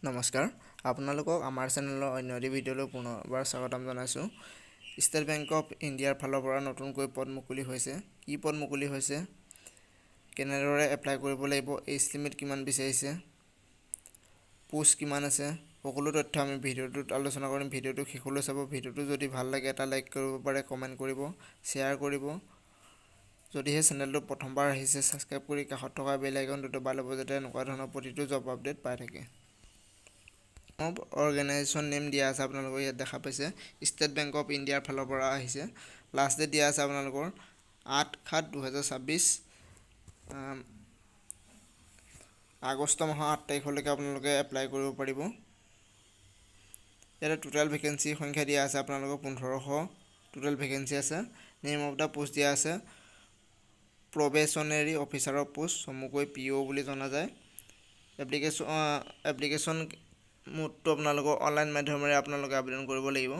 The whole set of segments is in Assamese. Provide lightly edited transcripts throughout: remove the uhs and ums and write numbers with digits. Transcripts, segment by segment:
নমস্কাৰ আপোনালোকক আমাৰ চেনেলৰ অন্য এটি ভিডিঅ'লৈ পুনৰবাৰ স্বাগতম জনাইছোঁ। ষ্টেট বেংক অফ ইণ্ডিয়াৰ ফালৰ পৰা নতুনকৈ পদ মুকলি হৈছে। কি পদ মুকলি হৈছে, কেনেদৰে এপ্লাই কৰিব লাগিব, এজ লিমিট কিমান বিচাৰিছে, পোষ্ট কিমান আছে, সকলো তথ্য আমি ভিডিঅ'টোত আলোচনা কৰিম। ভিডিঅ'টো শেষলৈ চাব। ভিডিঅ'টো যদি ভাল লাগে এটা লাইক কৰিব পাৰে, কমেণ্ট কৰিব, শ্বেয়াৰ কৰিব। যদিহে চেনেলটো প্ৰথমবাৰ আহিছে ছাবস্ক্ৰাইব কৰি কাষত থকা বেল আইকনটো দবাই ল'ব, যাতে এনেকুৱা ধৰণৰ প্ৰতিটো জব আপডেট পাই থাকে। অৰ্গেনাইজেশ্যন নেম দিয়া আছে, আপোনালোকৰ ইয়াত দেখা পাইছে ষ্টেট বেংক অফ ইণ্ডিয়াৰ ফালৰ পৰা আহিছে। লাষ্ট ডেট দিয়া আছে আপোনালোকৰ 8/7/2026, আগষ্ট মাহৰ 8 তাৰিখলৈকে আপোনালোকে এপ্লাই কৰিব পাৰিব। ইয়াতে টোটেল ভেকেঞ্চি সংখ্যা দিয়া আছে আপোনালোকৰ 1500 টোটেল ভেকেঞ্চি আছে। নেম অফ দ্য পোষ্ট দিয়া আছে প্ৰবেশ্যনেৰী অফিচাৰৰ পোষ্ট, চমুকৈ PO বুলি জনা যায়। এপ্লিকেশ্যন মোডটো আপোনালোকৰ অনলাইন মাধ্যমেৰে আপোনালোকে আবেদন কৰিব লাগিব।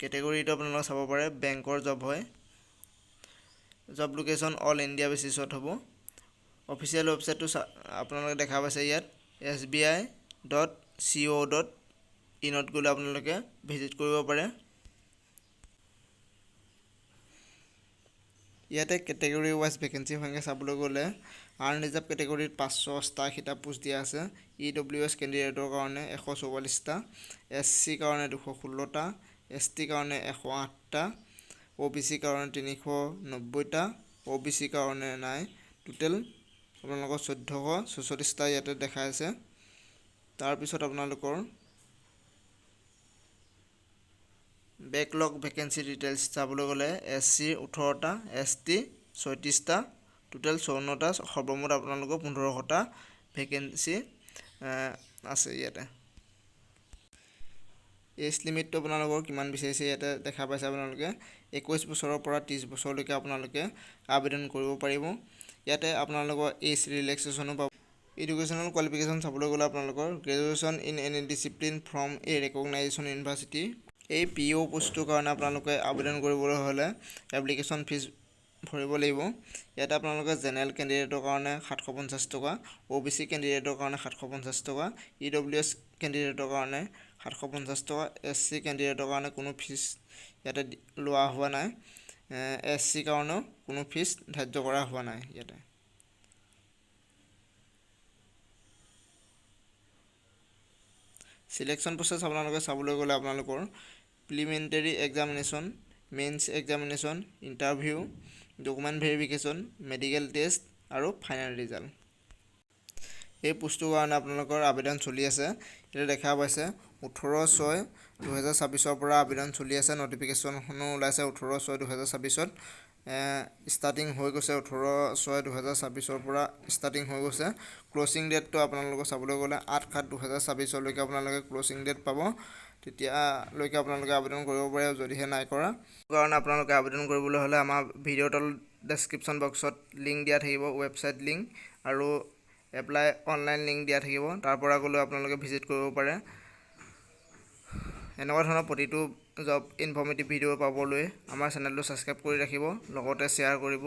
কেটেগৰীটো আপোনালোকে চাব পাৰে, বেংকৰ জব হয়। জব লোকেশ্যন অল ইণ্ডিয়া বেচিছত হ'ব। অফিচিয়েল ৱেবছাইটটো আপোনালোকে দেখা পাইছে ইয়াত sbi.co.in গ'লে আপোনালোকে ভিজিট কৰিব পাৰে। ইয়াতে কেটেগৰী ৱাইজ ভেকেঞ্চি সংখ্যা চাবলৈ গ'লে আনৰিজাৰ্ভ কেটেগৰীত 588টা পোষ্ট দিয়া আছে। EWS কেণ্ডিডেটৰ কাৰণে 144টা, SC কাৰণে 216টা, ST কাৰণে 108টা, OBC কাৰণে 390টা, OBC কাৰণে নাই। টোটেল আপোনালোকৰ 1444টা ইয়াতে দেখাই আছে। তাৰপিছত আপোনালোকৰ বেকলগ ভেকেঞ্চি ডিটেইলছ চাবলৈ গ'লে SC 18টা, ST 36টা, টোটেল 54টা, সৰ্বমুঠ আপোনালোকৰ 1500টা ভেকেঞ্চি আছে ইয়াতে। এজ লিমিটটো আপোনালোকৰ কিমান বিচাৰিছে ইয়াতে দেখা পাইছে আপোনালোকে 21 বছৰৰ পৰা 30 বছৰলৈকে আপোনালোকে আবেদন কৰিব পাৰিব। ইয়াতে আপোনালোকৰ এজ ৰিলেক্সেশ্যনো পাব। এডুকেশ্যনেল কোৱালিফিকেশ্যন চাবলৈ গ'লে আপোনালোকৰ graduation in any discipline from A ৰেকগনাইজেশ্যন university. এই PO পোষ্টটোৰ কাৰণে আপোনালোকে আবেদন কৰিবলৈ হ'লে এপ্লিকেশ্যন ফিজ ভৰিব লাগিব। ইয়াতে আপোনালোকে জেনেৰেল কেণ্ডিডেটৰ কাৰণে 750 টকা, OBC কেণ্ডিডেটৰ কাৰণে 750 টকা, EWS কেণ্ডিডেটৰ কাৰণে 750 টকা, SC কেণ্ডিডেটৰ কাৰণে কোনো ফিজ ইয়াতে লোৱা হোৱা নাই। SC কাৰণেও কোনো ফিজ ধাৰ্য কৰা হোৱা নাই ইয়াতে। চিলেকশ্যন প্ৰচেছ আপোনালোকে চাবলৈ গ'লে আপোনালোকৰ preliminary examination, mains examination, interview, document verification, medical test আৰু ফাইনেল ৰিজাল্ট। এই পোষ্টটোৰ কাৰণে আপোনালোকৰ আবেদন চলি আছে। এতিয়া দেখা পাইছে 18/6/2026 পৰা আবেদন চলি আছে। নটিফিকেশ্যনখনো ওলাইছে 18/6/2026। ষ্টাৰ্টিং হৈ গৈছে 18/6/2026 পৰা ষ্টাৰ্টিং হৈ গৈছে। ক্ল'চিং ডেটটো আপোনালোকে চাবলৈ গ'লে 8/7/2026লৈকে আপোনালোকে ক্ল'চিং ডেট পাব। তেতিয়ালৈকে আপোনালোকে আবেদন কৰিব পাৰে যদিহে নাই কৰা। কাৰণে আপোনালোকে আবেদন কৰিবলৈ হ'লে আমাৰ ভিডিঅ'ৰ তলত ডেছক্ৰিপশ্যন বক্সত লিংক দিয়া থাকিব, ৱেবছাইট লিংক আৰু এপ্লাই অনলাইন লিংক দিয়া থাকিব। তাৰ পৰা গ'লেও আপোনালোকে ভিজিট কৰিব পাৰে। এনেকুৱা ধৰণৰ প্ৰতিটো জব ইনফৰ্মেটিভ ভিডিঅ' পাবলৈ আমাৰ চেনেলটো ছাবস্ক্ৰাইব কৰি ৰাখিব, লগতে শ্বেয়াৰ কৰিব।